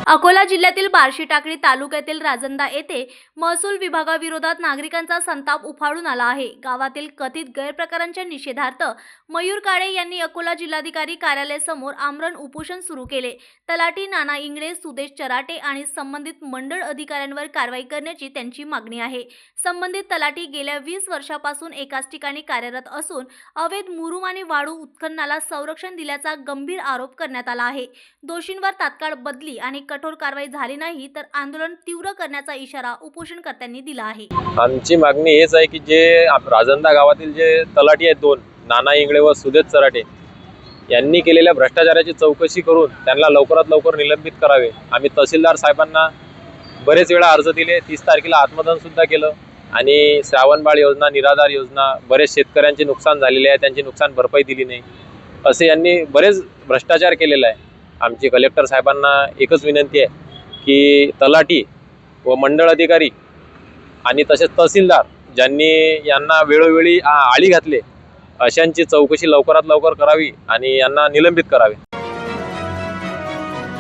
अकोला जिल्ह्यातील बार्शी टाकळी तालुक्यातील राजंदा येथे महसूल विभागाविरोधात नागरिकांचा संताप उफाळून आला आहे। गावातील कथित गैरप्रकारांच्या निषेधार्थ मयूर काळे यांनी अकोला जिल्हाधिकारी कार्यालयासमोर आमरण उपोषण सुरू केले। तलाठी नाना इंगळे, सुदेश चराटे आणि संबंधित मंडळ अधिकाऱ्यांवर कारवाई करण्याची त्यांची मागणी आहे। संबंधित तलाठी गेल्या 20 वर्षापासून एकाच ठिकाणी कार्यरत असून अवैध मुरुम आणि वाळू उत्खननाला संरक्षण दिल्याचा गंभीर आरोप करण्यात आला आहे। दोषींवर तात्काळ बदली आणि कठोर कारवाई झाली नाही तर आंदोलन तीव्र करण्याचा इशारा उपोषणकर्त्यांनी दिला आहे। आमची मागणी हेच आहे की जे राजंदा गावातील जे तलाठी आहेत दोन, नाना इंगळे व सुदेश चराटे यांनी केलेल्या भ्रष्टाचाराची चौकशी करून त्यांना लवकरात लवकर निलंबित करावे। आम्ही तहसीलदार साहेबांना बरेच वेळा अर्ज दिले, 30 तारखेला आत्मदहन सुद्धा केलं आणि श्रावणबाळ योजना, निराधार योजना, बरेच शेतकऱ्यांचे नुकसान झालेले आहे, त्यांची नुकसान भरपाई दिली नाही, असे यांनी बरेच भ्रष्टाचार केलेला आहे। आमची कलेक्टर साहेबांना एकच विनंती आहे की तलाठी व मंडळ अधिकारी आणि तसेच तहसीलदार ज्यांनी यांना वेळोवेळी आळी घातले अशांची चौकशी लवकरात लवकर करावी आणि यांना निलंबित करावे।